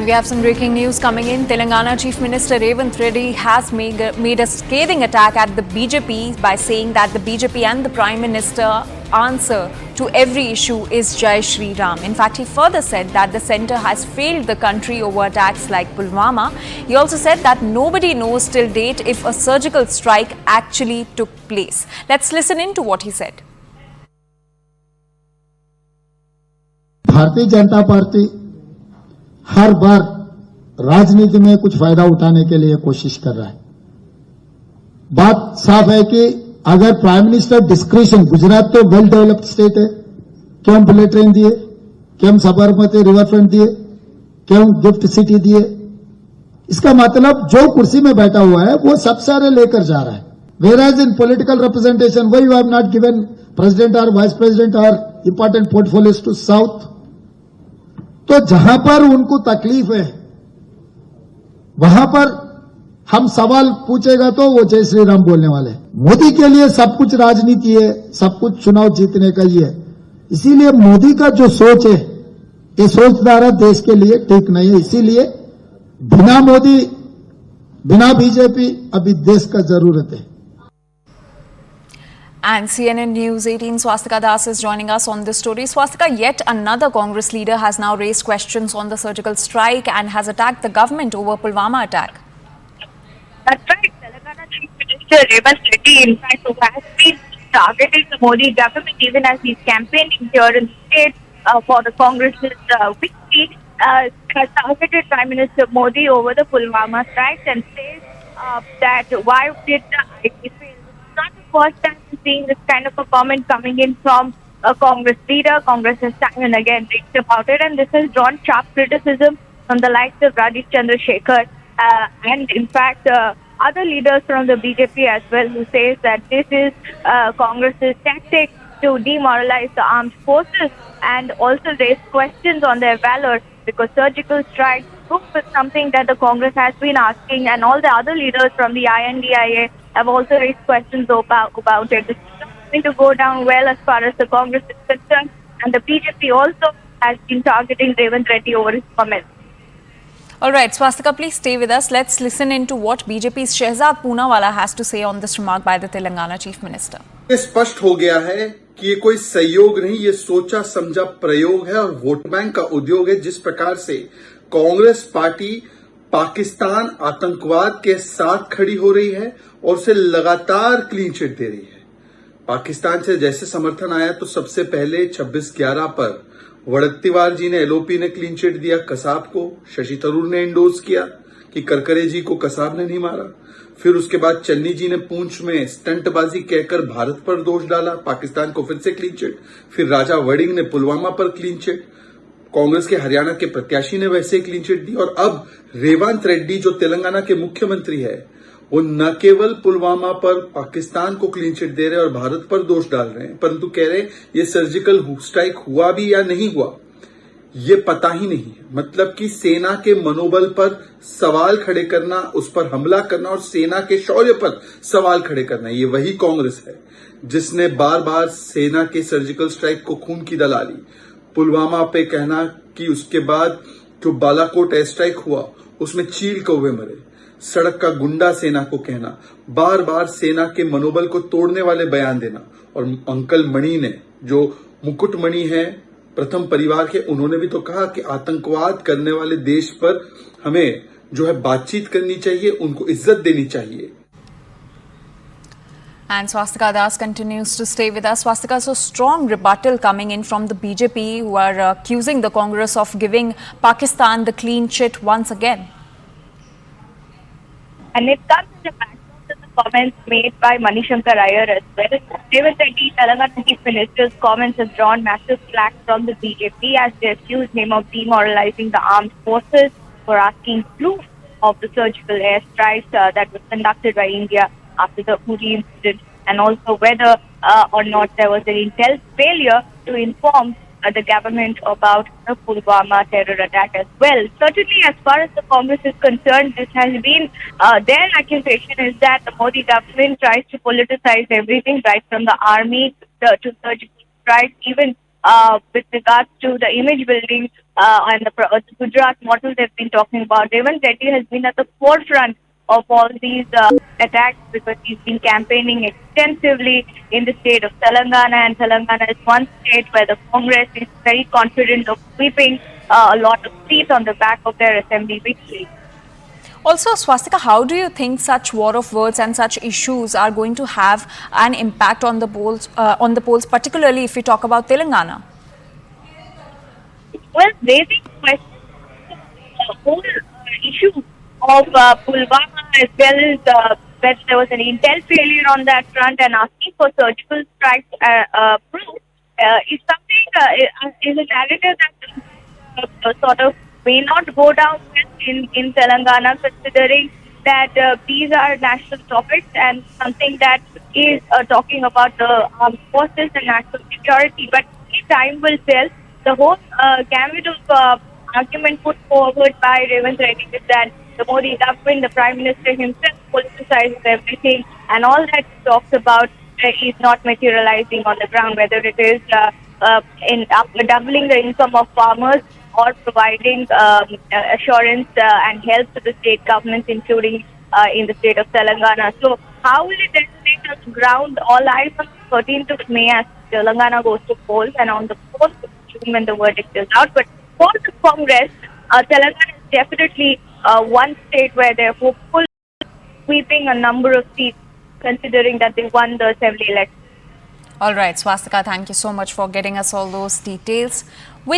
And we have some breaking news coming in. Telangana Chief Minister Revanth Reddy has made a scathing attack at the BJP by saying that the BJP and the Prime Minister answer to every issue is Jai Shri Ram. In fact, he further said that the centre has failed the country over attacks like Pulwama. He also said that nobody knows till date if a surgical strike actually took place. Let's listen in to what he said. Bharatiya Janata party हर बार राजनीति में कुछ फायदा उठाने के लिए कोशिश कर रहा है। बात साफ है कि अगर प्राइम मिनिस्टर डिस्क्रिशन, गुजरात तो वेल डेवलप्ड स्टेट है, क्यों बुलेट ट्रेन दिए, क्यों साबरमती रिवर फ्रंट दिए, क्यों गिफ्ट सिटी दिए, इसका मतलब जो कुर्सी में बैठा हुआ है वो सब सारे लेकर जा रहा है। Whereas in political representation, why you have not given president or vice president or important portfolios to South? तो जहां पर उनको तकलीफ है वहां पर हम सवाल पूछेगा तो वो जय श्री राम बोलने वाले। मोदी के लिए सब कुछ राजनीति है, सब कुछ चुनाव जीतने का ही है। इसीलिए मोदी का जो सोच है ये सोचधारा देश के लिए ठीक नहीं है। इसीलिए बिना मोदी, बिना बीजेपी अभी देश का जरूरत है। And CNN News 18 Swastika Das is joining us on this story. Swastika, yet another Congress leader has now raised questions on the surgical strike and has attacked the government over Pulwama attack. That's right. Telangana Chief Minister Revanth Reddy, in fact, who has been targeting the Modi government even as he's campaigning here in the state for the Congress's victory, has targeted Prime Minister Modi over the Pulwama strikes and says that why did the IT fail? It's not the first time we're seeing this kind of a comment coming in from a Congress leader. Congress has time and again reached about it, and this has drawn sharp criticism from the likes of Rajiv Chandrasekhar and in fact other leaders from the BJP as well, who says that this is Congress's tactic to demoralize the armed forces and also raise questions on their valor, because surgical strikes is something that the Congress has been asking, and all the other leaders from the INDIA have also raised questions about it. This is not going to go down well as far as the Congress is concerned, and the BJP also has been targeting Revanth Reddy over his comments. All right, Swastika, please stay with us. Let's listen into what BJP's Shehzad Poonawala has to say on this remark by the Telangana Chief Minister. ये स्पष्ट हो गया है कि ये कोई सहयोग नहीं, ये सोचा समझा प्रयोग है और वोट बैंक का उद्योग है। जिस प्रकार से कांग्रेस पार्टी पाकिस्तान आतंकवाद के साथ खड़ी हो रही है और उसे लगातार क्लीन चिट दे रही है। पाकिस्तान से जैसे समर्थन आया तो सबसे पहले 26/11 पर वड़त्तीवार जी ने, एलओपी ने क्लीन चिट दिया कसाब को, शशि थरूर ने इंडोर्स किया कि करकरे जी को कसाब ने नहीं मारा। फिर उसके बाद चन्नी जी ने पूंछ में स्टंटबाजी कहकर भारत पर दोष डाला, पाकिस्तान को फिर से क्लीन चिट। फिर राजा वड़िंग ने पुलवामा पर क्लीन चिट, कांग्रेस के हरियाणा के प्रत्याशी ने वैसे क्लीन चिट दी। और अब रेवंत रेड्डी जो तेलंगाना के मुख्यमंत्री है, वो न केवल पुलवामा पर पाकिस्तान को क्लीन चिट दे रहे हैं और भारत पर दोष डाल रहे हैं, परंतु कह रहे हैं ये सर्जिकल स्ट्राइक हुआ भी या नहीं हुआ ये पता ही नहीं है। मतलब कि सेना के मनोबल पर सवाल खड़े करना, उस पर हमला करना और सेना के शौर्य पर सवाल खड़े करना, ये वही कांग्रेस है जिसने बार बार सेना के सर्जिकल स्ट्राइक को खून की दलाली, पुलवामा पे कहना कि उसके बाद जो बालाकोट एयर स्ट्राइक हुआ उसमें चील कौवे मरे, सड़क का गुंडा सेना को कहना, बार बार सेना के मनोबल को तोड़ने वाले बयान देना। और अंकल मणि ने, जो मुकुट मणि है प्रथम परिवार के, उन्होंने भी तो कहा कि आतंकवाद करने वाले देश पर हमें जो है बातचीत करनी चाहिए, उनको इज्जत देनी चाहिए। And Swastika Das continues to stay with us. Swastika, so strong rebuttal coming in from the BJP, who are accusing the Congress of giving Pakistan the clean chit once again. And it comes in the background of the comments made by Manishankar Iyer as well. Revanth Reddy, Telangana Chief Minister's comments have drawn massive flack from the BJP as they accuse him of demoralizing the armed forces for asking proof of the surgical airstrikes that was conducted by India after the Uri incident, and also whether or not there was an intel failure to inform the government about the Pulwama terror attack as well. Certainly, as far as the Congress is concerned, this has been their accusation is that the Modi government tries to politicize everything, right from the army to surgical strikes, even with regards to the image building and the Gujarat model they've been talking about. Revant Reddy has been at the forefront of all these attacks because he's been campaigning extensively in the state of Telangana, and Telangana is one state where the Congress is very confident of sweeping a lot of seats on the back of their assembly victory. Also, Swastika, how do you think such war of words and such issues are going to have an impact on the polls, particularly if we talk about Telangana? Well, raising questions the whole issue of Pulwama, as well as whether there was an intel failure on that front, and asking for surgical strike proof is something, is a narrative that sort of may not go down well in Telangana, considering that these are national topics and something that is talking about the armed forces and national security. But time will tell. The whole gamut of argument put forward by Revant Reddy is that the Modi government, the Prime Minister himself politicizes everything, and all that he talks about is not materializing on the ground, whether it is in doubling the income of farmers or providing assurance and help to the state governments, including in the state of Telangana. So how will it resonate on the ground? All eyes on the 13th of May as Telangana goes to polls, and on the 4th of June when the verdict is out. But for the Congress, Telangana is definitely one state where they're hopeful sweeping a number of seats, considering that they won the assembly election. All right, Swastika, thank you so much for getting us all those details. With